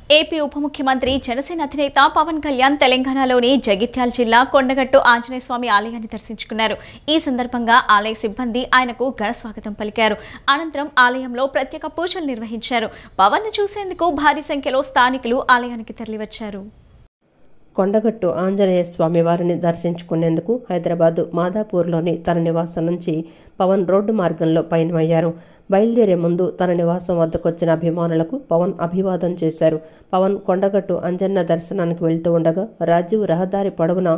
AP ఉప ముఖ్యమంత్రి జనసేన అధినేత పవన్ కళ్యాణ్ తెలంగాణలోని జగిత్యాల జిల్లా కొండగట్టు ఆంజనేయ స్వామి ఆలయాన్ని దర్శించుకున్నారు. ఈ సందర్భంగా ఆలయ సిబ్బంది ఆయనకు ఘన స్వాగతం పలికారు. అనంతరం ఆలయంలో ప్రత్యేక పూజలు నిర్వహించారు. పవన్ ను చూసేందుకు భారీ సంఖ్యలో స్థానికులు ఆలయానికి తరలివచ్చారు. కొండగట్టు ఆంజనేయ స్వామి వారిని దర్శించుకునేందుకు హైదరాబాద్ మాదాపూర్లోని తన నివాసం నుంచి పవన్ రోడ్డు మార్గంలో పయనమయ్యారు. బయలుదేరే ముందు తన నివాసం వద్దకొచ్చిన అభిమానులకు పవన్ అభివాదం చేశారు. పవన్ కొండగట్టు అంజన్న దర్శనానికి వెళ్తూ ఉండగా రాజీవ్ రహదారి పొడవున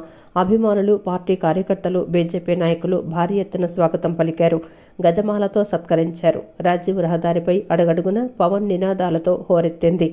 అభిమానులు, పార్టీ కార్యకర్తలు, బీజేపీ నాయకులు భారీ ఎత్తున స్వాగతం పలికారు. గజమాలతో సత్కరించారు. రాజీవ్ రహదారిపై అడుగడుగున పవన్ నినాదాలతో హోరెత్తింది.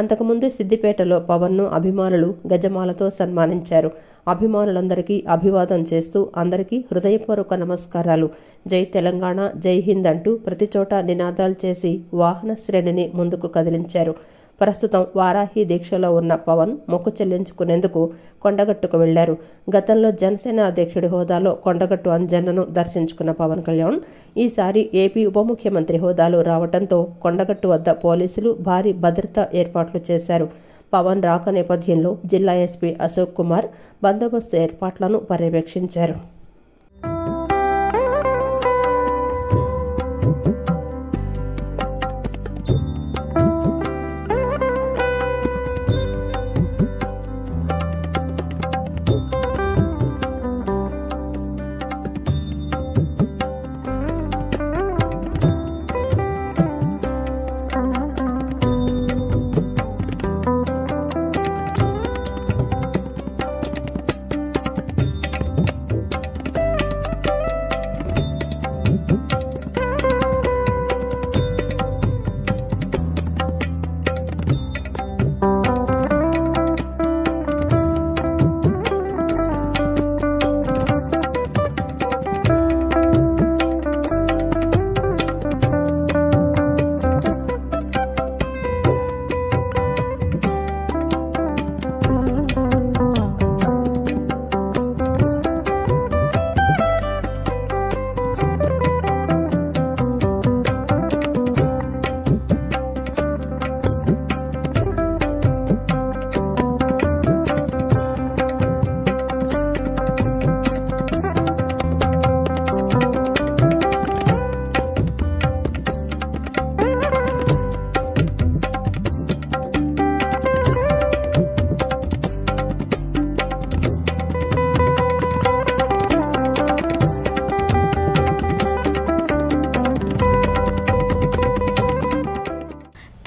అంతకుముందు సిద్దిపేటలో పవన్ను అభిమానులు గజమాలతో సన్మానించారు. అభిమానులందరికీ అభివాదం చేస్తూ అందరికీ హృదయపూర్వక నమస్కారాలు, జై తెలంగాణ, జై హింద్ అంటూ ప్రతిచోట నినాదాలు చేసి వాహన శ్రేణిని ముందుకు కదిలించారు. ప్రస్తుతం వారాహి దీక్షలో ఉన్న పవన్ మొక్కు చెల్లించుకునేందుకు కొండగట్టుకు వెళ్లారు. గతంలో జనసేన అధ్యక్షుడి హోదాలో కొండగట్టు అంజన్నను దర్శించుకున్న పవన్ కళ్యాణ్ ఈసారి ఏపీ ఉప ముఖ్యమంత్రి హోదాలో రావడంతో కొండగట్టు వద్ద పోలీసులు భారీ భద్రతా ఏర్పాట్లు చేశారు. పవన్ రాక నేపథ్యంలో జిల్లా ఎస్పీ అశోక్ కుమార్ బందోబస్తు ఏర్పాట్లను పర్యవేక్షించారు.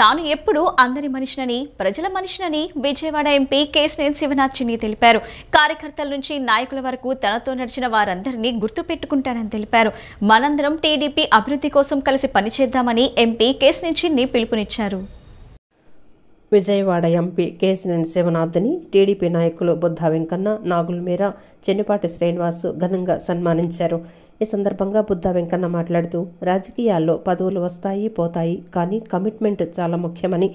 తాను ఎప్పుడూ అందరి మనిషినని, ప్రజల మనిషినని విజయవాడ ఎంపీ కేశినేని శివనాథ్ చిన్ని తెలిపారు. కార్యకర్తల నుంచి నాయకుల వరకు తనతో నడిచిన వారందరినీ గుర్తుపెట్టుకుంటానని తెలిపారు. మనందరం టీడీపీ అభివృద్ధి కోసం కలిసి పనిచేద్దామని ఎంపీ కేశినేని చిన్ని పిలుపునిచ్చారు. విజయవాడ ఎంపీ కేశినేని శివనాథ్ని టీడీపీ నాయకులు బుద్ధా వెంకన్న, నాగుల మీర, చెన్నిపాటి శ్రీనివాస్ ఘనంగా సన్మానించారు. ఈ సందర్భంగా బుద్ధా వెంకన్న మాట్లాడుతూ రాజకీయాల్లో పదవులు వస్తాయి, పోతాయి, కానీ కమిట్మెంట్ చాలా ముఖ్యమని,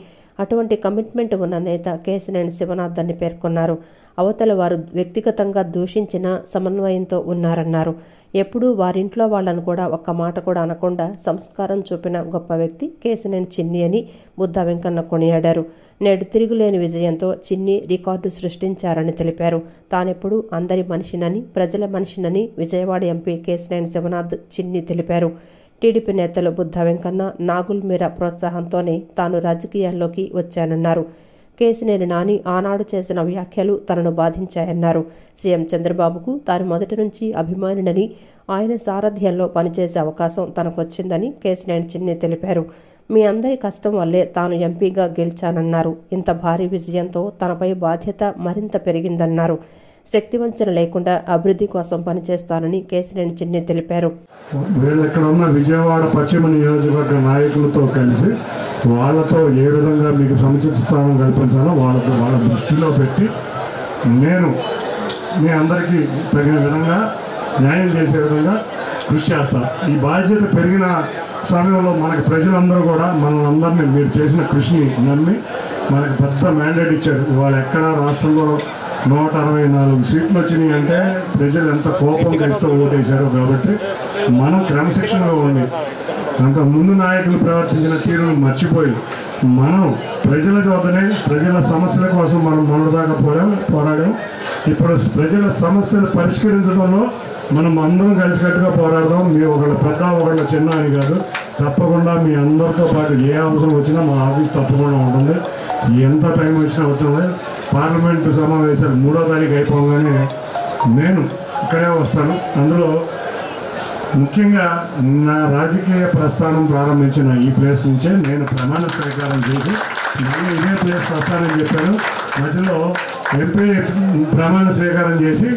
అటువంటి కమిట్మెంట్ ఉన్న నేత కేశినేని శివనాథ్ అని పేర్కొన్నారు. అవతల వారు వ్యక్తిగతంగా దూషించిన సమన్వయంతో ఉన్నారన్నారు. ఎప్పుడూ వారింట్లో వాళ్లను కూడా ఒక్క మాట కూడా అనకుండా సంస్కారం చూపిన గొప్ప వ్యక్తి కేశినేని చిన్ని అని బుద్ధా వెంకన్న కొనియాడారు. నేడు తిరుగులేని విజయంతో చిన్ని రికార్డు సృష్టించారని తెలిపారు. తానెప్పుడు అందరి మనిషినని, ప్రజల మనిషినని విజయవాడ ఎంపీ కేశినేని శివనాథ్ చిన్ని తెలిపారు. టీడీపీ నేతలు బుద్ధా వెంకన్న, నాగుల్ మీర ప్రోత్సాహంతోనే తాను రాజకీయాల్లోకి వచ్చానన్నారు. కేశినేని నాని ఆనాడు చేసిన వ్యాఖ్యలు తనను బాధించాయన్నారు. సీఎం చంద్రబాబుకు తాను మొదటి నుంచి అభిమానినని, ఆయన సారథ్యంలో పనిచేసే అవకాశం తనకొచ్చిందని కేశినేని చిన్ని తెలిపారు. మీ అందరి కష్టం వల్లే తాను ఎంపీగా గెలిచానన్నారు. ఇంత భారీ విజయంతో తనపై బాధ్యత మరింత పెరిగిందన్నారు. శక్తివంచన లేకుండా అభివృద్ధి కోసం పనిచేస్తానని కేశినేని చిన్ని తెలిపారు. ఇక్కడ ఉన్న విజయవాడ పశ్చిమ నియోజకవర్గ నాయకులతో కలిసి వాళ్ళతో ఏ విధంగా మీకు సముచిత స్థానం కల్పించాలో వాళ్ళ దృష్టిలో పెట్టి నేను మీ అందరికీ తగిన విధంగా న్యాయం చేసే విధంగా కృషి చేస్తాను. ఈ బాధ్యత పెరిగిన సమయంలో మనకి ప్రజలందరూ కూడా మనందరినీ మీరు చేసిన కృషిని నమ్మి మనకు పెద్ద మ్యాండేట్ ఇచ్చారు. ఇవాళ ఎక్కడ రాష్ట్రంలో 164 సీట్లు వచ్చినాయి అంటే ప్రజలు ఎంత కోపం చేస్తూ ఓటేశారు. కాబట్టి మనం క్రమశిక్షణగా ఉండి అంత ముందు నాయకులు ప్రవర్తించిన తీరును మర్చిపోయి మనం ప్రజల వద్దనే ప్రజల సమస్యల కోసం మనం మొన్నదాకా పోరాడాం. ఇప్పుడు ప్రజల సమస్యలు పరిష్కరించడంలో మనం అందరం కలిసికట్టుగా పోరాడదాం. మీ ఒకళ్ళ పెద్ద ఒకళ్ళ చిన్న అని కాదు, తప్పకుండా మీ అందరితో పాటు ఏ అవసరం వచ్చినా మా ఆఫీస్ తప్పకుండా ఉంటుంది. ఎంత టైం వచ్చినా అవుతుంది. పార్లమెంటు సమావేశాలు 3వ తారీఖు అయిపోగానే నేను ఇక్కడే వస్తాను. అందులో ముఖ్యంగా నా రాజకీయ ప్రస్థానం ప్రారంభించిన ఈ ప్లేస్ నుంచే నేను ప్రమాణ స్వీకారం చేసి మళ్ళీ ఇదే ప్లేస్ వస్తానని చెప్పాను. మధ్యలో ఎంపీ ప్రమాణ స్వీకారం చేసి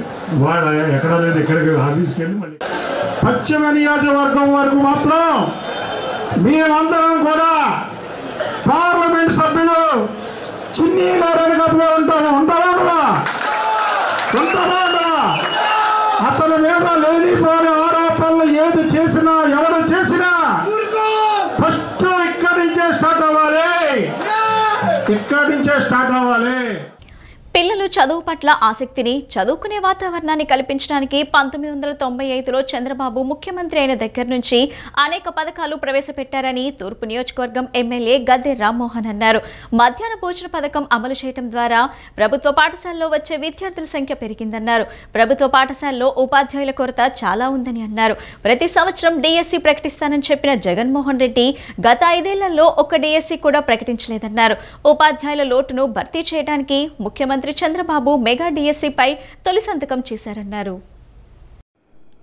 వాళ్ళ ఎక్కడ లేదు ఇక్కడికి ఆఫీస్కి వెళ్ళి మళ్ళీ పశ్చిమ నియోజకవర్గం వరకు మాత్రం మేమందరం కూడా పార్లమెంట్ సభ్యులు చిన్ని గారి కథగా ఉంటారా అతని మీద లేనిపోని ఆరోపణలు ఏది చేసినా ఎవరు చేసినా ఫస్ట్ ఇక్కడి నుంచే స్టార్ట్ అవ్వాలి. పిల్లలు చదువు పట్ల ఆసక్తిని, చదువుకునే వాతావరణాన్ని కల్పించడానికి 1995లో చంద్రబాబు ముఖ్యమంత్రి అయిన దగ్గర నుంచి అనేక పథకాలు ప్రవేశపెట్టారని తూర్పు నియోజకవర్గం ఎమ్మెల్యే గద్దె రామ్మోహన్ అన్నారు. మధ్యాహ్న భోజన పథకం అమలు చేయడం ద్వారా ప్రభుత్వ పాఠశాలలో వచ్చే విద్యార్థుల సంఖ్య పెరిగిందన్నారు. ప్రభుత్వ పాఠశాలలో ఉపాధ్యాయుల కొరత చాలా ఉందని అన్నారు. ప్రతి సంవత్సరం డిఎస్సి ప్రకటిస్తానని చెప్పిన జగన్మోహన్ రెడ్డి గత 5 ఏళ్లలో ఒక్క డిఎస్సి కూడా ప్రకటించలేదన్నారు. ఉపాధ్యాయుల లోటును భర్తీ చేయడానికి ముఖ్యమంత్రి చంద్రబాబు మెగా డిఎస్సిపై తొలి సంతకం చేశారన్నారు.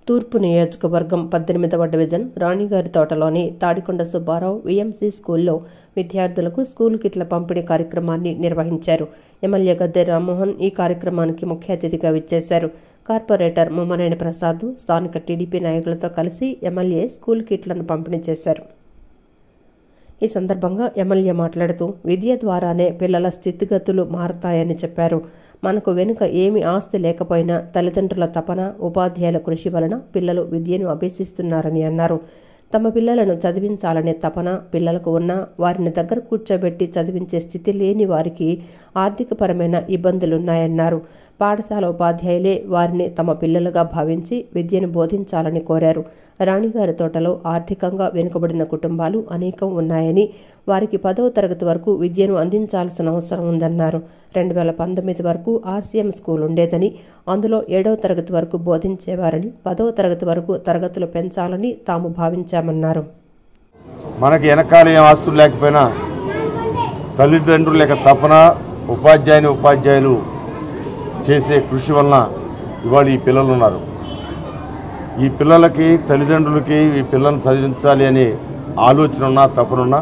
తూర్పు నియోజకవర్గం 18వ డివిజన్ రాణిగారి తోటలోని తాడికొండ సుబ్బారావు విఎంసి స్కూల్లో విద్యార్థులకు స్కూల్ కిట్ల పంపిణీ కార్యక్రమాన్ని నిర్వహించారు. ఎమ్మెల్యే గద్దె రామ్మోహన్ ఈ కార్యక్రమానికి ముఖ్య అతిథిగా విచ్చేశారు. కార్పొరేటర్ ముమ్మనేని ప్రసాద్ స్థానిక టీడీపీ నాయకులతో కలిసి ఎమ్మెల్యే స్కూల్ కిట్లను పంపిణీ చేశారు. ఈ సందర్భంగా ఎమ్మెల్యే మాట్లాడుతూ విద్య ద్వారానే పిల్లల స్థితిగతులు మారతాయని చెప్పారు. మనకు వెనుక ఏమి ఆస్తి లేకపోయినా తల్లిదండ్రుల తపన, ఉపాధ్యాయుల కృషి వలన పిల్లలు విద్యను అభ్యసిస్తున్నారని అన్నారు. తమ పిల్లలను చదివించాలనే తపన పిల్లలకు ఉన్నా వారిని దగ్గర కూర్చోబెట్టి చదివించే స్థితి లేని వారికి ఆర్థికపరమైన ఇబ్బందులున్నాయన్నారు. పాఠశాల ఉపాధ్యాయులే వారిని తమ పిల్లలుగా భావించి విద్యను బోధించాలని కోరారు. రాణిగారి తోటలో ఆర్థికంగా వెనుకబడిన కుటుంబాలు అనేకం ఉన్నాయని, వారికి 10వ తరగతి వరకు విద్యను అందించాల్సిన అవసరం ఉందన్నారు. 2019 వరకు ఆర్సీఎం స్కూల్ ఉండేదని, అందులో 7వ తరగతి వరకు బోధించేవారని, 10వ తరగతి వరకు తరగతులు పెంచాలని తాము భావించామన్నారు. మనకి వెనకాల ఏం ఆస్తులు లేకపోయినా తల్లిదండ్రుల యొక్క తపన, ఉపాధ్యాయులు చేసే కృషి వలన ఇవాళ ఈ పిల్లలు ఉన్నారు. ఈ పిల్లలకి, తల్లిదండ్రులకి ఈ పిల్లల్ని చదివించాలి అనే ఆలోచన ఉన్నా, తపనున్నా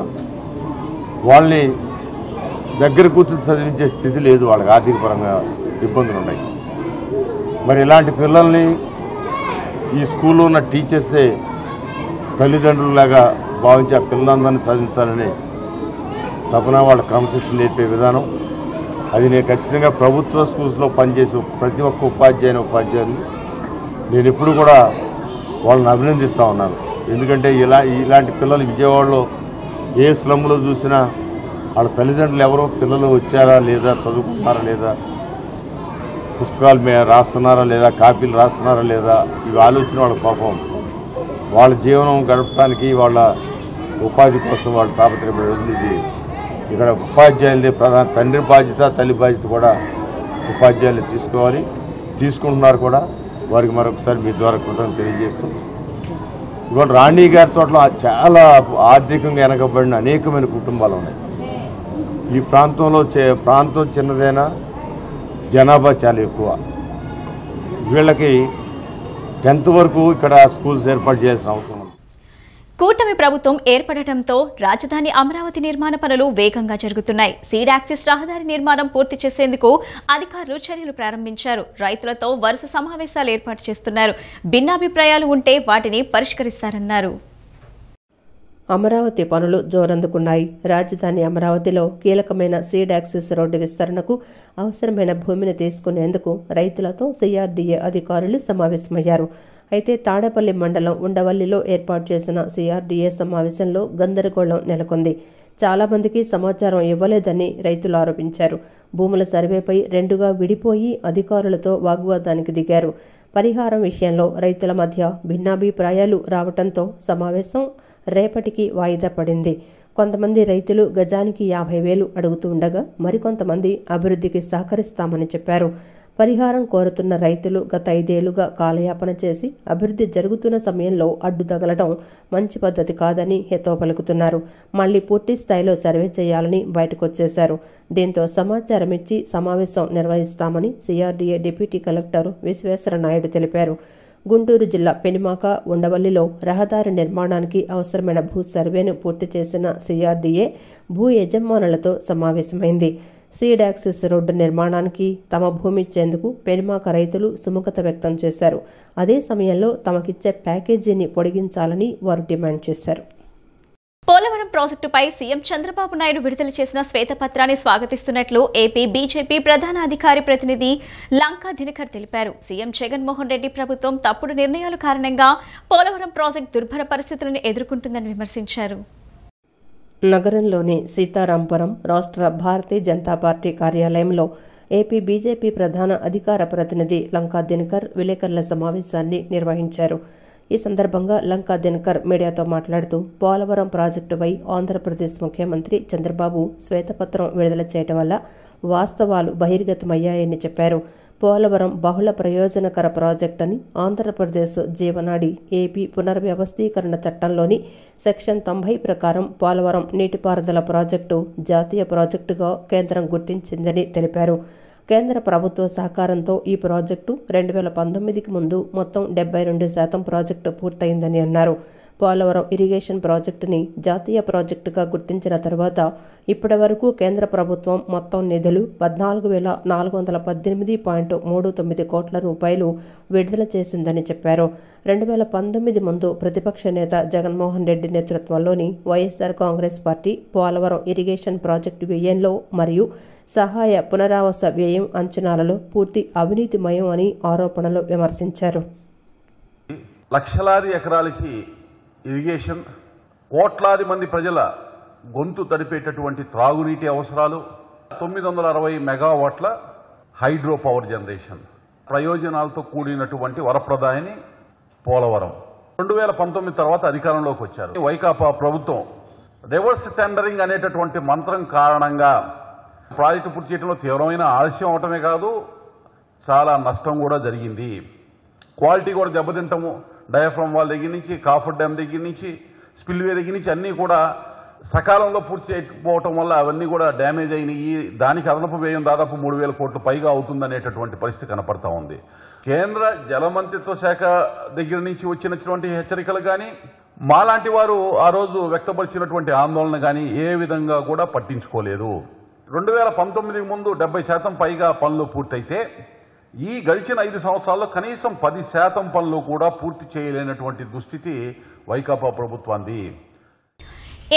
వాళ్ళని దగ్గర కూర్చొని చదివించే స్థితి లేదు. వాళ్ళకి ఆర్థికపరంగా ఇబ్బందులు ఉన్నాయి. మరి ఇలాంటి పిల్లల్ని ఈ స్కూల్లో ఉన్న టీచర్సే తల్లిదండ్రులలాగా భావించి ఆ పిల్లలందరినీ చదివించాలని తపన, వాళ్ళ క్రమశిక్షణ నేర్పే విధానం అది నేను ఖచ్చితంగా ప్రభుత్వ స్కూల్స్లో పనిచేసే ప్రతి ఒక్క ఉపాధ్యాయుని నేను ఎప్పుడు కూడా వాళ్ళని అభినందిస్తూ ఉన్నాను. ఎందుకంటే ఇలాంటి పిల్లలు విజయవాడలో ఏ స్లమ్లో చూసినా వాళ్ళ తల్లిదండ్రులు ఎవరో పిల్లలు వచ్చారా లేదా, చదువుకుంటున్నారా లేదా, పుస్తకాలు రాస్తున్నారా లేదా, కాపీలు రాస్తున్నారా లేదా, ఇవి ఆలోచన వాళ్ళ పాపం వాళ్ళ జీవనం గడపడానికి, వాళ్ళ ఉపాధి కోసం వాళ్ళు తాపత్రయపడే రోజులు ఇది. ఇక్కడ ఉపాధ్యాయులదే ప్రధాన, తండ్రి బాధ్యత, తల్లి బాధ్యత కూడా ఉపాధ్యాయులు తీసుకోవాలి, తీసుకుంటున్నారు కూడా. వారికి మరొకసారి మీ ద్వారా కృతజ్ఞతలు తెలియజేస్తూ, ఇవాళ రాణి గారి తోటలో చాలా ఆర్థికంగా వెనకబడిన అనేకమైన కుటుంబాలు ఉన్నాయి. ఈ ప్రాంతంలో ప్రాంతం చిన్నదైనా జనాభా చాలా ఎక్కువ. వీళ్ళకి 10th వరకు ఇక్కడ స్కూల్స్ ఏర్పాటు చేయాల్సిన అవసరం ఉంది. కూటమి ప్రభుత్వం ఏర్పడటంతో రాజధాని అమరావతి నిర్మాణ పనులు వేగంగా జరుగుతున్నాయి. సీడ్ యాక్సిస్ రహదారి నిర్మాణం పూర్తి చేసేందుకు అధికారులు చర్యలు ప్రారంభించారు. రైతులతో వరుస సమావేశాలు ఏర్పాటు చేస్తున్నారు. భిన్నాభిప్రాయాలు ఉంటే వాటిని పరిష్కరిస్తారన్నారు. అమరావతి పనులు జోరందుకున్నాయి. రాజధాని అమరావతిలో కీలకమైన సీడ్ యాక్సిస్ రోడ్డు విస్తరణకు అవసరమైన భూమిని తీసుకునేందుకు రైతులతో సిఆర్డీఏ అధికారులు సమావేశమయ్యారు. అయితే తాడేపల్లి మండలం ఉండవల్లిలో ఏర్పాటు చేసిన సిఆర్డీఏ సమావేశంలో గందరగోళం నెలకొంది. చాలామందికి సమాచారం ఇవ్వలేదని రైతులు ఆరోపించారు. భూముల సర్వేపై 2గా విడిపోయి అధికారులతో వాగ్వాదానికి దిగారు. పరిహారం విషయంలో రైతుల మధ్య భిన్నాభిప్రాయాలు రావడంతో సమావేశం రేపటికి వాయిదా పడింది. కొంతమంది రైతులు గజానికి 50,000 అడుగుతూ ఉండగా మరికొంతమంది అభివృద్ధికి సహకరిస్తామని చెప్పారు. పరిహారం కోరుతున్న రైతులు గత 5 ఏళ్లుగా కాలయాపన చేసి అభివృద్ధి జరుగుతున్న సమయంలో అడ్డు తగలడం మంచి పద్ధతి కాదని హితవు పలుకుతున్నారు. మళ్లీ పూర్తి స్థాయిలో సర్వే చేయాలని బయటకొచ్చేశారు. దీంతో సమాచారం ఇచ్చి సమావేశం నిర్వహిస్తామని CRDA deputy collector Vishweshwara Naidu తెలిపారు. గుంటూరు జిల్లా పెనుమాక, ఉండవల్లిలో రహదారి నిర్మాణానికి అవసరమైన భూ సర్వేను పూర్తి చేసిన సిఆర్డీఏ భూ యజమానులతో సమావేశమైంది. సీడ్ యాక్సిస్ రోడ్డు నిర్మాణానికి తమ భూమి ఇచ్చేందుకు పెనుమాక రైతులు సుముఖత వ్యక్తం చేశారు. అదే సమయంలో తమకిచ్చే ప్యాకేజీని పొడిగించాలని వారు డిమాండ్ చేశారు. పోలవరం ప్రాజెక్టుపై సీఎం చంద్రబాబు నాయుడు విడుదల చేసిన శ్వేతపత్రాన్ని స్వాగతిస్తున్నట్లు ఏపీ బీజేపీ ప్రధాన అధికారి ప్రతినిధి లంకా దినకర్ తెలిపారు. సీఎం జగన్మోహన్ రెడ్డి ప్రభుత్వం తప్పుడు నిర్ణయాల కారణంగా పోలవరం ప్రాజెక్టు దుర్భర పరిస్థితులను ఎదుర్కొంటుందని విమర్శించారు. నగరంలోని సీతారాంపురం రాష్ట్ర భారతీయ జనతా పార్టీ కార్యాలయంలో ఏపీ బీజేపీ ప్రధాన అధికార ప్రతినిధి లంకా దినకర్ విలేకరుల సమావేశాన్ని నిర్వహించారు. ఈ సందర్భంగా లంకా దినకర్ మీడియాతో మాట్లాడుతూ పోలవరం ప్రాజెక్టుపై ఆంధ్రప్రదేశ్ ముఖ్యమంత్రి చంద్రబాబు శ్వేతపత్రం విడుదల చేయడం వల్ల వాస్తవాలు బహిర్గతమయ్యాయని చెప్పారు. పోలవరం బహుళ ప్రయోజనకర ప్రాజెక్ట్ అని ఆంధ్రప్రదేశ్ జీవనాడి ఏపీ పునర్వ్యవస్థీకరణ చట్టంలోని సెక్షన్ 90 ప్రకారం పోలవరం నీటిపారుదల ప్రాజెక్టు జాతీయ ప్రాజెక్టుగా కేంద్రం గుర్తించిందని తెలిపారు. కేంద్ర ప్రభుత్వ సహకారంతో ఈ ప్రాజెక్టు 2019కి ముందు మొత్తం 72% ప్రాజెక్టు పూర్తయిందని అన్నారు. పోలవరం ఇరిగేషన్ ప్రాజెక్టుని జాతీయ ప్రాజెక్టుగా గుర్తించిన తర్వాత ఇప్పటి వరకు కేంద్ర ప్రభుత్వం మొత్తం నిధులు 14,418.39 కోట్ల రూపాయలు విడుదల చేసిందని చెప్పారు. 2019 ముందు ప్రతిపక్ష నేత జగన్మోహన్ రెడ్డి నేతృత్వంలోని YSR Congress party Polavaram irrigation project వ్యయంలో మరియు సహాయ పునరావాస వ్యయం అంచనాలలో పూర్తి అవినీతిమయం అని ఆరోపణలు విమర్శించారు. లక్షలాది ఎకరాలకి ఇరిగేషన్, కోట్లాది మంది ప్రజల గొంతు తడిపేటటువంటి త్రాగునీటి అవసరాలు, 960 మెగావాట్ల హైడ్రో పవర్ జనరేషన్ ప్రయోజనాలతో కూడినటువంటి వరప్రదాయని పోలవరం 2019 తర్వాత అధికారంలోకి వచ్చారు. వైకాపా ప్రభుత్వం రివర్స్ టెండరింగ్ అనేటటువంటి మంత్రం కారణంగా ప్రాజెక్టు పూర్తి చేయడంలో తీవ్రమైన ఆలస్యం అవటమే కాదు, చాలా నష్టం కూడా జరిగింది. క్వాలిటీ కూడా దెబ్బతింటాము. డయాఫ్రమ్ వాల్ దగ్గర నుంచి, కాఫర్ డ్యామ్ దగ్గర నుంచి, స్పిల్వే దగ్గర నుంచి అన్నీ కూడా సకాలంలో పూర్తి చేయకపోవటం వల్ల అవన్నీ కూడా డ్యామేజ్ అయినాయి. దానికి అదనపు వ్యయం దాదాపు 3,000 కోట్లు పైగా అవుతుందనేటటువంటి పరిస్థితి కనపడతా ఉంది. కేంద్ర జలమంత్రిత్వ శాఖ దగ్గర నుంచి వచ్చినటువంటి హెచ్చరికలు కానీ, మాలాంటి వారు ఆ రోజు వ్యక్తపరిచినటువంటి ఆందోళన కానీ ఏ విధంగా కూడా పట్టించుకోలేదు. 2019 ముందు 70% పైగా పనులు పూర్తయితే ఈ గడిచిన 5 సంవత్సరాల్లో కనీసం 10% పనులు కూడా పూర్తి చేయలేనటువంటి దుస్థితి వైకాపా ప్రభుత్వాన్ని.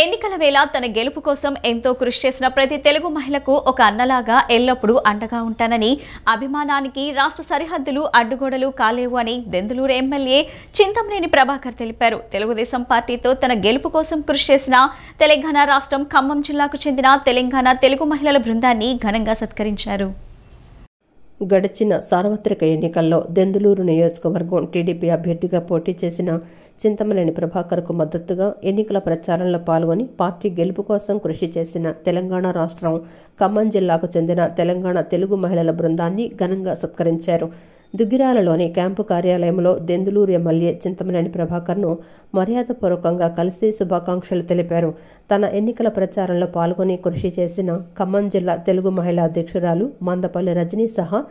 ఎన్నికల వేళ తన గెలుపు కోసం ఎంతో కృషి చేసిన ప్రతి తెలుగు మహిళకు ఒక అన్నలాగా ఎల్లప్పుడూ అండగా ఉంటానని, అభిమానానికి రాష్ట్ర సరిహద్దులు అడ్డుగోడలు కాలేవు అని దెందులూరు ఎమ్మెల్యే చింతమనేని ప్రభాకర్ తెలిపారు. తెలుగుదేశం పార్టీతో తన గెలుపు కోసం కృషి చేసిన తెలంగాణ రాష్ట్రం ఖమ్మం జిల్లాకు చెందిన తెలంగాణ తెలుగు మహిళల బృందాన్ని ఘనంగా సత్కరించారు. గడిచిన సార్వత్రిక ఎన్నికల్లో దెందులూరు నియోజకవర్గం టీడీపీ అభ్యర్థిగా పోటీ చేసిన చింతమనేని ప్రభాకర్కు మద్దతుగా ఎన్నికల ప్రచారంలో పాల్గొని పార్టీ గెలుపు కోసం కృషి చేసిన తెలంగాణ రాష్ట్రం ఖమ్మం జిల్లాకు చెందిన తెలంగాణ తెలుగు మహిళల బృందాన్ని ఘనంగా సత్కరించారు. దుగ్గిరాలలోని క్యాంపు కార్యాలయంలో దెందులూరు ఎమ్మెల్యే చింతమనేని ప్రభాకర్ను మర్యాదపూర్వకంగా కలిసి శుభాకాంక్షలు తెలిపారు. తన ఎన్నికల ప్రచారంలో పాల్గొని కృషి చేసిన ఖమ్మం జిల్లా తెలుగు మహిళా అధ్యక్షురాలు మందపల్లి రజనీ సహా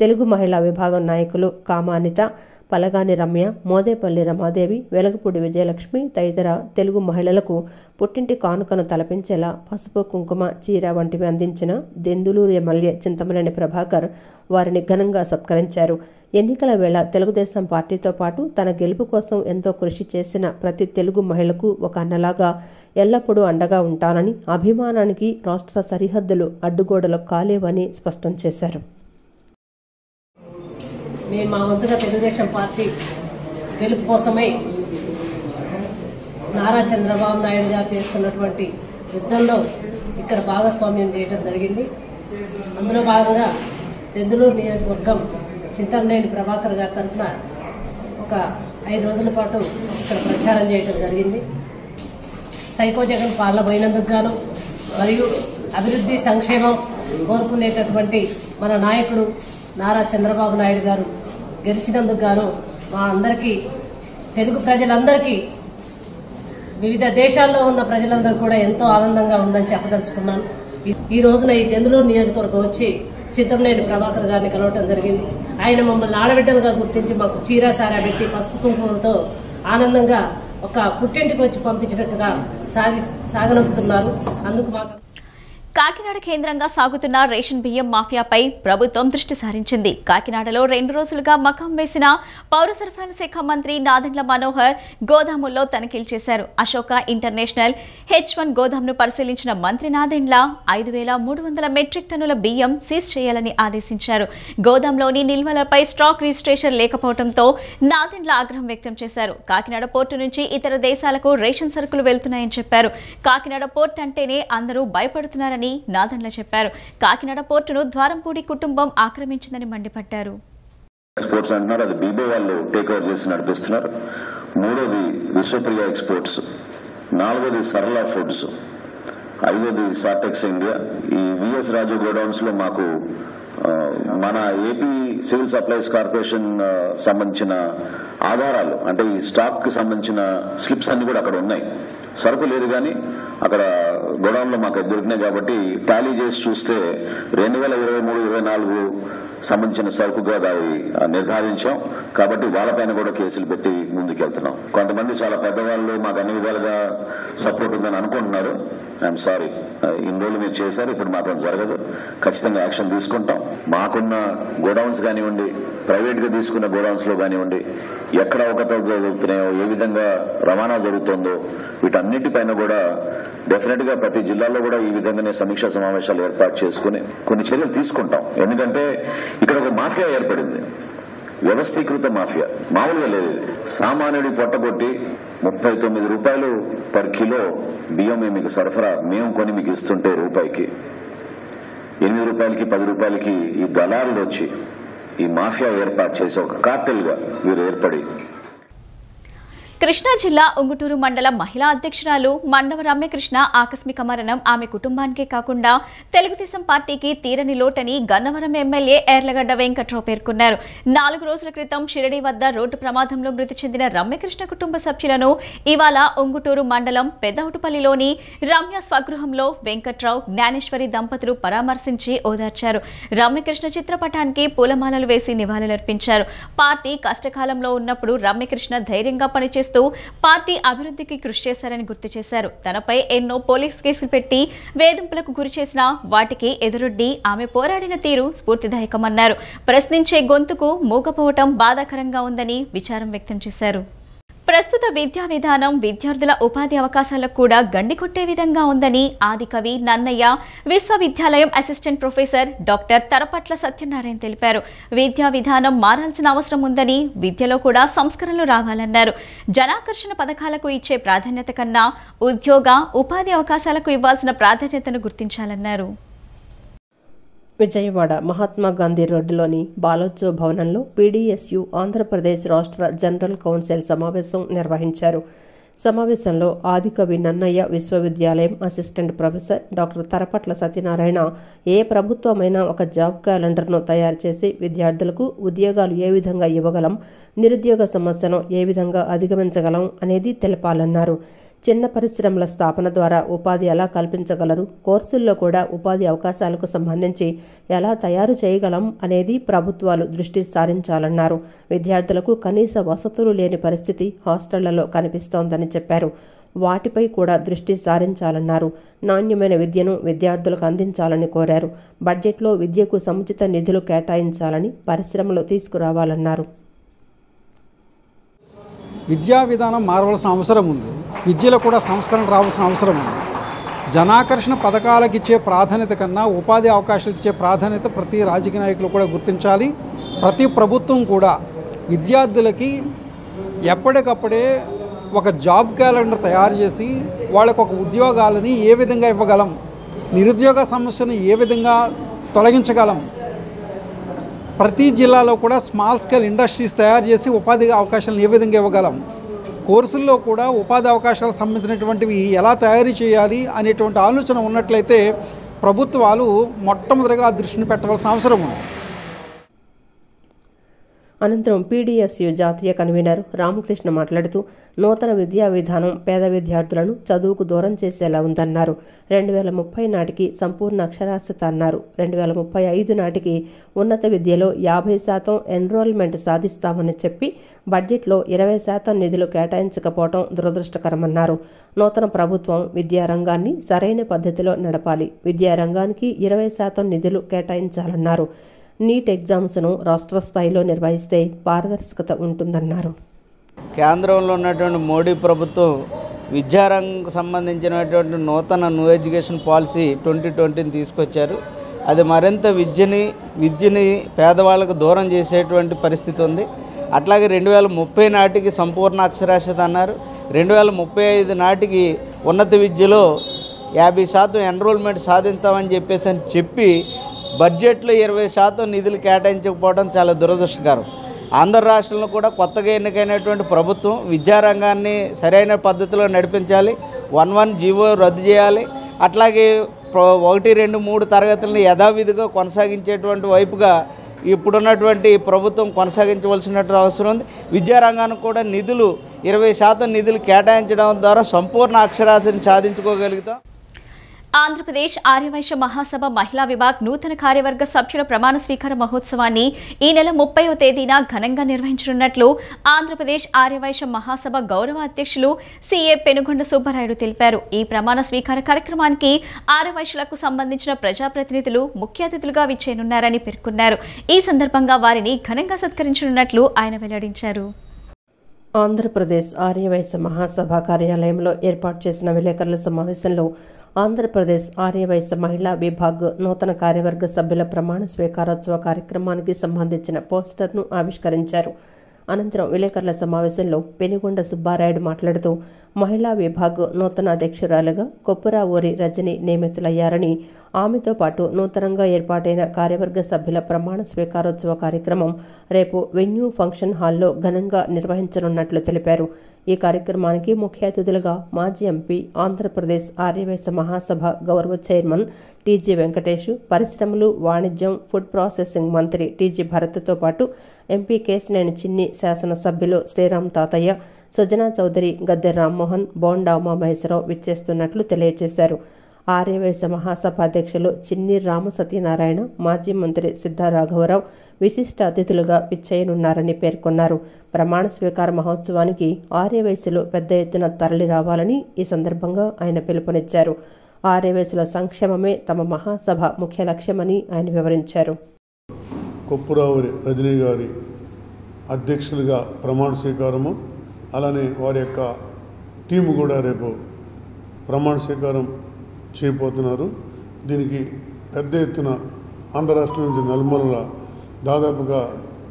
తెలుగు మహిళా విభాగం నాయకులు కామానిత, పలగాని రమ్య, మోదేపల్లి రమాదేవి, వెలగపూడి విజయలక్ష్మి తదితర తెలుగు మహిళలకు పుట్టింటి కానుకను తలపించేలా పసుపు, కుంకుమ, చీర వంటివి అందించిన దెందులూరు ఎమ్మెల్యే చింతమనేని ప్రభాకర్ వారిని ఘనంగా సత్కరించారు. ఎన్నికల వేళ తెలుగుదేశం పార్టీతో పాటు తన గెలుపు కోసం ఎంతో కృషి చేసిన ప్రతి తెలుగు మహిళకు ఒక అన్నలాగా ఎల్లప్పుడూ అండగా ఉంటానని, అభిమానానికి రాష్ట్ర సరిహద్దులు అడ్డుగోడలు కాలేవని స్పష్టం చేశారు. మేము మా వంతుగా తెలుగుదేశం పార్టీ గెలుపు కోసమై నారా చంద్రబాబు నాయుడు గారు చేస్తున్నటువంటి యుద్ధంలో ఇక్కడ భాగస్వామ్యం చేయడం జరిగింది. అందులో భాగంగా దెందులూరు నియోజకవర్గం చింతమనేని ప్రభాకర్ గారి తరఫున ఒక 5 రోజుల పాటు ఇక్కడ ప్రచారం చేయడం జరిగింది. సైకో జగన్ పాలన పోయినందుకు గాను మరియు అభివృద్ధి సంక్షేమం కోరుకునేటటువంటి మన నాయకుడు నారా చంద్రబాబు నాయుడు గారు గెలిచినందుకు గాను మా అందరికీ, తెలుగు ప్రజలందరికీ, వివిధ దేశాల్లో ఉన్న ప్రజలందరూ కూడా ఎంతో ఆనందంగా ఉందని చెప్పదలుచుకున్నాను. ఈ రోజున ఈ దెందులూరు నియోజకవర్గం వచ్చి చింతమనేని ప్రభాకర్ గారిని కలవటం జరిగింది. ఆయన మమ్మల్ని ఆడబిడ్డలుగా గుర్తించి మాకు చీర సారా పెట్టి పసుపు కుంకుమలతో ఆనందంగా ఒక పుట్టింటికి వచ్చి పంపించినట్టుగా సాగనంపుతున్నారు. అందుకు మాకు కాకినాడ కేంద్రంగా సాగుతున్న రేషన్ బియ్యం మాఫియాపై ప్రభుత్వం దృష్టి సారించింది. కాకినాడలో 2 రోజులుగా మకాం వేసిన పౌర సరఫరాల శాఖ మంత్రి నాదెండ్ల మనోహర్ గోదాముల్లో తనిఖీలు చేశారు. అశోక ఇంటర్నేషనల్ H1 గోదాంను పరిశీలించిన మంత్రి నాదెండ్ల 5,300 మెట్రిక్ టన్నుల బియ్యం సీజ్ చేయాలని ఆదేశించారు. గోదాంలోని నిల్వలపై స్టాక్ రిజిస్ట్రేషన్ లేకపోవడంతో నాదెండ్ల ఆగ్రహం వ్యక్తం చేశారు. కాకినాడ పోర్టు నుంచి ఇతర దేశాలకు రేషన్ సరుకులు వెళ్తున్నాయని చెప్పారు. కాకినాడ పోర్టు అంటేనే అందరూ భయపడుతున్నారని నాదెండ్ల చెప్పారు. కాకినాడ పోర్టును ద్వారంపూడి కుటుంబం ఆక్రమించిందని మండిపడ్డారు. ఎక్స్పోర్ట్స్ అంటున్నారు, అది బీబో వాళ్ళు టేక్ ఓవర్ చేసి నడిపిస్తున్నారు. 3వది విశ్వప్రియ ఎక్స్పోర్ట్స్, 4వది సరళ ఫుడ్స్, 5వది సార్టెక్స్ ఇండియా. ఈ విఎస్ రాజు గోడౌన్స్ లో మాకు మన ఏపీ సివిల్ సప్లైస్ కార్పొరేషన్ సంబంధించిన ఆధారాలు, అంటే ఈ స్టాక్ కి సంబంధించిన స్లిప్స్ అన్ని కూడా అక్కడ ఉన్నాయి. సరుకు లేదు కానీ అక్కడ గోడౌన్ లో మాకు దొరికినాయి. కాబట్టి టాలీ చేసి చూస్తే 2023-24 సంబంధించిన సరుకుగా అది నిర్ధారించాం. కాబట్టి వాళ్ళపైన కూడా కేసులు పెట్టి ముందుకెళ్తున్నాం. కొంతమంది చాలా పెద్దవాళ్ళు మాకు అన్ని విధాలుగా సపోర్ట్ ఉందని అనుకుంటున్నారు. ఐఎమ్ సారీ, ఇన్ని రోజులు మీరు చేశారు, ఇప్పుడు మాత్రం జరగదు. ఖచ్చితంగా యాక్షన్ తీసుకుంటాం. మాకున్న గోడౌన్స్ కానివ్వండి, ప్రైవేట్ గా తీసుకున్న గోడౌన్స్ లో కానివ్వండి, ఎక్కడ అవకతవకలు జరుగుతున్నాయో, ఏ విధంగా రవాణా జరుగుతుందో, వీటన్నిటిపైన కూడా డెఫినెట్ గా ప్రతి జిల్లాలో కూడా ఈ విధంగానే సమీక్షా సమావేశాలు ఏర్పాటు చేసుకుని కొన్ని చర్యలు తీసుకుంటాం. ఎందుకంటే ఇక్కడ ఒక మాఫియా ఏర్పడింది, వ్యవస్థీకృత మాఫియా, మామూలుగా లేదు. సామాన్యుడి పొట్టగొట్టి 39 రూపాయలు పర్ కిలో బియ్యం మీకు సరఫరా మేము కొని మీకు ఇస్తుంటే రూపాయికి 8 రూపాయలకి 10 రూపాయలకి ఈ దళారులు వచ్చి ఈ మాఫియా ఏర్పాటు చేసి ఒక కార్టెల్ గా వీరు ఏర్పడి. కృష్ణా జిల్లా ఉంగుటూరు మండల మహిళా అధ్యక్షురాలు మండవ రమ్యకృష్ణ ఆకస్మిక మరణం ఆమె కుటుంబానికే కాకుండా తెలుగుదేశం పార్టీకి తీరని లోటని గన్నవరం ఎమ్మెల్యే ఎర్లగడ్డ వెంకట్రావు పేర్కొన్నారు. 4 రోజుల క్రితం షిరడి వద్ద రోడ్డు ప్రమాదంలో మృతి చెందిన రమ్యకృష్ణ కుటుంబ సభ్యులను ఇవాళ ఉంగుటూరు మండలం పెద్దవుటుపల్లిలోని రమ్య స్వగృహంలో వెంకట్రావు జ్ఞానేశ్వరి దంపతులు పరామర్శించి ఓదార్చారు. రమ్యకృష్ణ చిత్రపటానికి పూలమాలలు వేసి నివాళులర్పించారు. పార్టీ కష్టకాలంలో ఉన్నప్పుడు రమ్యకృష్ణ ధైర్యంగా పనిచేస్తూ పార్టీ అభివృద్ధికి కృషి చేశారని గుర్తు చేశారు. తనపై ఎన్నో పోలీస్ కేసులు పెట్టి వేధింపులకు గురి చేసినా వాటికి ఎదురొడ్డి ఆమె పోరాడిన తీరు స్ఫూర్తిదాయకమన్నారు. ప్రశ్నించే గొంతుకు మూగపోవటం బాధాకరంగా ఉందని విచారం వ్యక్తం చేశారు. ప్రస్తుత విద్యా విధానం విద్యార్థుల ఉపాధి అవకాశాలకు కూడా గండి కొట్టే విధంగా ఉందని ఆదికవి నన్నయ్య విశ్వవిద్యాలయం అసిస్టెంట్ ప్రొఫెసర్ డాక్టర్ తరపట్ల సత్యనారాయణ తెలిపారు. విద్యా విధానం మారాల్సిన అవసరం ఉందని, విద్యలో కూడా సంస్కరణలు రావాలన్నారు. జనాకర్షణ పథకాలకు ఇచ్చే ప్రాధాన్యత కన్నా ఉద్యోగ ఉపాధి అవకాశాలకు ఇవ్వాల్సిన ప్రాధాన్యతను గుర్తించాలన్నారు. విజయవాడ మహాత్మా గాంధీ రోడ్డులోని బాలోత్సవ భవనంలో పీడీఎస్యు ఆంధ్రప్రదేశ్ రాష్ట్ర జనరల్ కౌన్సిల్ సమావేశం నిర్వహించారు. సమావేశంలో ఆదికవి నన్నయ్య విశ్వవిద్యాలయం అసిస్టెంట్ ప్రొఫెసర్ డాక్టర్ తరపట్ల సత్యనారాయణ ఏ ప్రభుత్వమైనా ఒక జాబ్ క్యాలెండర్ను తయారు చేసి విద్యార్థులకు ఉద్యోగాలు ఏ విధంగా ఇవ్వగలం, నిరుద్యోగ సమస్యను ఏ విధంగా అధిగమించగలం అనేది తెలపాలన్నారు. చిన్న పరిశ్రమల స్థాపన ద్వారా ఉపాధి ఎలా కల్పించగలరు, కోర్సుల్లో కూడా ఉపాధి అవకాశాలకు సంబంధించి ఎలా తయారు చేయగలం అనేది ప్రభుత్వాలు దృష్టి సారించాలన్నారు. విద్యార్థులకు కనీస వసతులు లేని పరిస్థితి హాస్టళ్లలో కనిపిస్తోందని చెప్పారు. వాటిపై కూడా దృష్టి సారించాలన్నారు. నాణ్యమైన విద్యను విద్యార్థులకు అందించాలని కోరారు. బడ్జెట్లో విద్యకు సముచిత నిధులు కేటాయించాలని, పరిశ్రమలు తీసుకురావాలన్నారు. విద్యా విధానం మారవలసిన అవసరం ఉంది. విద్యలో కూడా సంస్కరణ రావాల్సిన అవసరం ఉంది. జనాకర్షణ పథకాలకు ఇచ్చే ప్రాధాన్యత కన్నా ఉపాధి అవకాశాలకు ఇచ్చే ప్రాధాన్యత ప్రతి రాజకీయ నాయకులు కూడా గుర్తించాలి. ప్రతి ప్రభుత్వం కూడా విద్యార్థులకి ఎప్పటికప్పుడే ఒక జాబ్ క్యాలెండర్ తయారు చేసి వాళ్ళకు ఒక ఉద్యోగాలని ఏ విధంగా ఇవ్వగలం, నిరుద్యోగ సమస్యను ఏ విధంగా తొలగించగలం, ప్రతి జిల్లాలో కూడా స్మాల్ స్కేల్ ఇండస్ట్రీస్ తయారు చేసి ఉపాధి అవకాశాలను ఏ విధంగా ఇవ్వగలం, కోర్సుల్లో కూడా ఉపాధి అవకాశాలకు సంబంధించినటువంటివి ఎలా తయారు చేయాలి అనేటువంటి ఆలోచన ఉన్నట్లయితే ప్రభుత్వాలు మొట్టమొదటిగా దృష్టిని పెట్టవలసిన అవసరం ఉంది. అనంతరం పీడీఎస్యు జాతీయ కన్వీనర్ రామకృష్ణ మాట్లాడుతూ నూతన విద్యా విధానం పేద విద్యార్థులను చదువుకు దూరం చేసేలా ఉందన్నారు. 2030 నాటికి సంపూర్ణ అక్షరాస్యత అన్నారు. 2035 నాటికి ఉన్నత విద్యలో 50% ఎన్రోల్మెంట్ సాధిస్తామని చెప్పి బడ్జెట్లో 20% నిధులు కేటాయించకపోవడం దురదృష్టకరమన్నారు. నూతన ప్రభుత్వం విద్యారంగాన్ని సరైన పద్ధతిలో నడపాలి. విద్యారంగానికి 20% నిధులు కేటాయించాలన్నారు. నీట్ ఎగ్జామ్స్ను రాష్ట్ర స్థాయిలో నిర్వహిస్తే పారదర్శకత ఉంటుందన్నారు. కేంద్రంలో ఉన్నటువంటి మోడీ ప్రభుత్వం విద్యారంగం సంబంధించినటువంటి నూతన న్యూ ఎడ్యుకేషన్ పాలసీ 2020ని తీసుకొచ్చారు. అది మరింత విద్యని పేదవాళ్ళకు దూరం చేసేటువంటి పరిస్థితి ఉంది. అట్లాగే 2030 నాటికి సంపూర్ణ అక్షరాస్యత అన్నారు. 2035 నాటికి ఉన్నత విద్యలో 50% ఎన్రోల్మెంట్ సాధిస్తామని చెప్పి బడ్జెట్లో 20% నిధులు కేటాయించకపోవడం చాలా దురదృష్టకరం. ఆంధ్ర రాష్ట్రంలో కూడా కొత్తగా ఎన్నికైనటువంటి ప్రభుత్వం విద్యారంగాన్ని సరైన పద్ధతిలో నడిపించాలి. 1-1 జీవో రద్దు చేయాలి. అట్లాగే 1, 2, 3 తరగతులను యథావిధిగా కొనసాగించేటువంటి వైపుగా ఇప్పుడున్నటువంటి ప్రభుత్వం కొనసాగించవలసిన అవసరం ఉంది. విద్యారంగానికి కూడా 20% నిధులు కేటాయించడం ద్వారా సంపూర్ణ అక్షరాస్యతను సాధించుకోగలుగుతాం. ఆంధ్రప్రదేశ్ ఆర్యవైశ్య మహాసభ మహిళా విభాగ్ నూతన కార్యవర్గ సభ్యుల ప్రమాణ స్వీకార మహోత్సవాన్ని ఈ నెల 30వ తేదీన ఘనంగా నిర్వహించనున్నట్లు ఆంధ్రప్రదేశ్ ఆర్యవైశ్య మహాసభ గౌరవ అధ్యక్షులు సిఏ పెనుగొండ సుబ్బారాయుడు తెలిపారు. ఈ ప్రమాణ స్వీకార కార్యక్రమానికి ఆర్యవైశ్యులకు సంబంధించిన ప్రజాప్రతినిధులు ముఖ్య అతిథులుగా విచ్చేయనున్నారని పేర్కొన్నారు. ఈ సందర్భంగా వారిని ఘనంగా సత్కరించనున్నట్లు ఆయన వెల్లడించారు. ఆంధ్రప్రదేశ్ ఆర్యవైశ్య మహాసభ కార్యాలయంలో ఏర్పాటు చేసిన విలేకరుల సమావేశంలో ఆంధ్రప్రదేశ్ ఆర్యవైశ్య మహిళా విభాగ్ నూతన కార్యవర్గ సభ్యుల ప్రమాణ స్వీకారోత్సవ కార్యక్రమానికి సంబంధించిన పోస్టర్ను ఆవిష్కరించారు. అనంతరం విలేకరుల సమావేశంలో పెనుగొండ సుబ్బారాయుడు మాట్లాడుతూ మహిళా విభాగ్ నూతన అధ్యక్షురాలుగా కొప్పురావూరి రజని నియమితులయ్యారని, ఆమెతో పాటు నూతనంగా ఏర్పాటైన కార్యవర్గ సభ్యుల ప్రమాణ స్వీకారోత్సవ కార్యక్రమం రేపు వెన్యూ ఫంక్షన్ హాల్లో ఘనంగా నిర్వహించనున్నట్లు తెలిపారు. ఈ కార్యక్రమానికి ముఖ్య అతిథులుగా మాజీ ఎంపీ, ఆంధ్రప్రదేశ్ ఆర్యవైశ్య మహాసభ గౌరవ చైర్మన్ టీజీ వెంకటేష్, పరిశ్రమలు, వాణిజ్యం, ఫుడ్ ప్రాసెసింగ్ మంత్రి టీజీ భరత్తో పాటు ఎంపీ కేశినేని చిన్ని, శాసనసభ్యులు శ్రీరామ్ తాతయ్య, సుజనా చౌదరి, గద్దె రామ్మోహన్, బోండా ఉమామహేశ్వరరావు విచ్చేస్తున్నట్లు తెలియజేశారు. ఆర్యవైశ్య మహాసభ అధ్యక్షులు చిన్ని రామ సత్యనారాయణ, మాజీ మంత్రి సిద్ధా రాఘవరావు విశిష్ట అతిథులుగా విచ్చేయనున్నారని పేర్కొన్నారు. ప్రమాణ స్వీకార మహోత్సవానికి ఆర్యవైశ్యులు పెద్ద ఎత్తున తరలి రావాలని ఈ సందర్భంగా ఆయన పిలుపునిచ్చారు. ఆర్యవైశ్యుల సంక్షేమమే తమ మహాసభ ముఖ్య లక్ష్యమని ఆయన వివరించారు. కొప్పురావురి రజనీ గారి అధ్యక్షులుగా ప్రమాణ స్వీకారము, అలానే వారి యొక్క టీము కూడా రేపు ప్రమాణ స్వీకారం చేయబోతున్నారు. దీనికి పెద్ద ఎత్తున ఆంధ్ర రాష్ట్రం నుంచి నలుమూలల దాదాపుగా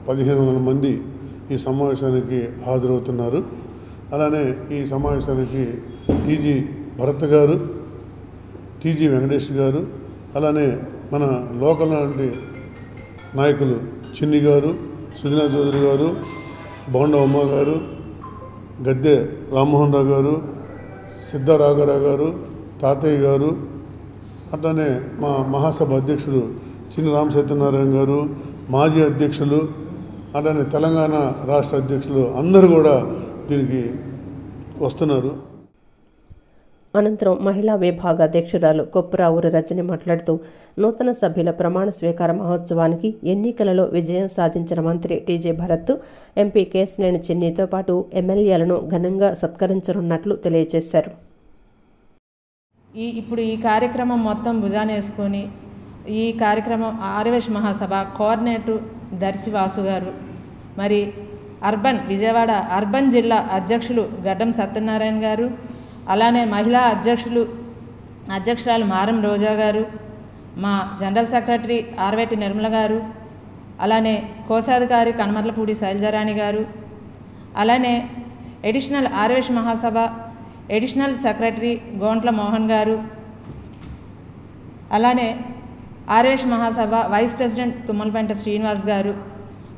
1500 మంది ఈ సమావేశానికి హాజరవుతున్నారు. అలానే ఈ సమావేశానికి టీజీ భరత్ గారు, టీజీ వెంకటేష్ గారు, అలానే మన లోకల్ లాంటి నాయకులు చిన్ని గారు, సుజనా చౌదరి గారు, బోండా ఉమ్మ గారు, గద్దె రామ్మోహన్ రావు గారు, సిద్ధా రాఘవరావు గారు, తాతయ్య గారు, అట్లానే మా మహాసభ అధ్యక్షుడు చిన్ని రామ సత్యనారాయణ గారు, మాజీ అధ్యక్షులు, అట్లానే తెలంగాణ రాష్ట్ర అధ్యక్షులు అందరూ కూడా దీనికి వస్తున్నారు. అనంతరం మహిళా విభాగ అధ్యక్షురాలు కొప్పురావూరి రజని మాట్లాడుతూ నూతన సభ్యుల ప్రమాణ స్వీకార మహోత్సవానికి ఎన్నికలలో విజయం సాధించిన మంత్రి టీజే భరత్, ఎంపీ కేశినేని చిన్నితో పాటు ఎమ్మెల్యేలను ఘనంగా సత్కరించనున్నట్లు తెలియజేశారు. ఇప్పుడు ఈ కార్యక్రమం మొత్తం భుజాన వేసుకొని ఈ కార్యక్రమం ఆర్యవైశ్య మహాసభ కోఆర్డినేటర్ దర్శి వాసు గారు, మరి విజయవాడ అర్బన్ జిల్లా అధ్యక్షులు గడ్డం సత్యనారాయణ గారు, అలానే మహిళా అధ్యక్షురాలు మారం రోజా గారు, మా జనరల్ సెక్రటరీ ఆర్వేటి నిర్మల గారు, అలానే కోశాధికారి కనమర్లపూడి శైలజారాణి గారు, అలానే ఎడిషనల్ ఆర్యవైశ్య మహాసభ ఎడిషనల్ సెక్రటరీ గోంట్ల మోహన్ గారు, అలానే ఆర్యవైశ్య మహాసభ వైస్ ప్రెసిడెంట్ తుమ్మలపెంట శ్రీనివాస్ గారు,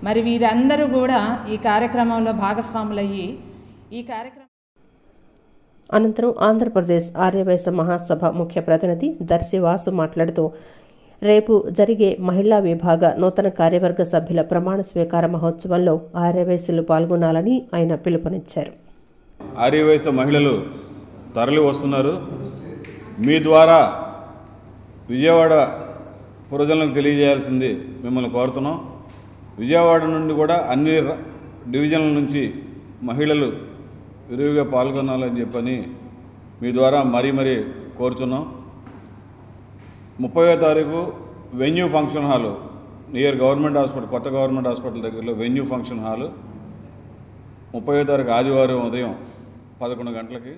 మరి వీరందరూ కూడా ఈ కార్యక్రమంలో భాగస్వాములయ్యి ఈ కార్యక్రమం అనంతరం ఆంధ్రప్రదేశ్ ఆర్యవైశ్య మహాసభ ముఖ్య ప్రతినిధి దర్శి వాసు మాట్లాడుతూ రేపు జరిగే మహిళా విభాగ నూతన కార్యవర్గ సభ్యుల ప్రమాణ స్వీకార మహోత్సవంలో ఆర్యవైశ్యులు పాల్గొనాలని ఆయన పిలుపునిచ్చారు. ఆర్యవైశ్య మహిళలు తరలి వస్తున్నారు. మీ ద్వారా విజయవాడ ప్రజలకు తెలియజేయాల్సింది మిమ్మల్ని కోరుతున్నాం. విజయవాడ నుండి కూడా అన్ని డివిజన్ల నుంచి మహిళలు విరివిగా పాల్గొనాలని చెప్పని మీ ద్వారా మరీ కోరుచున్నాం. 30వ తారీఖు venue function hall near government hospital, కొత్త గవర్నమెంట్ హాస్పిటల్ దగ్గరలో వెన్యూ ఫంక్షన్ హాలు 30వ తారీఖు ఆదివారం ఉదయం 11 గంటలకి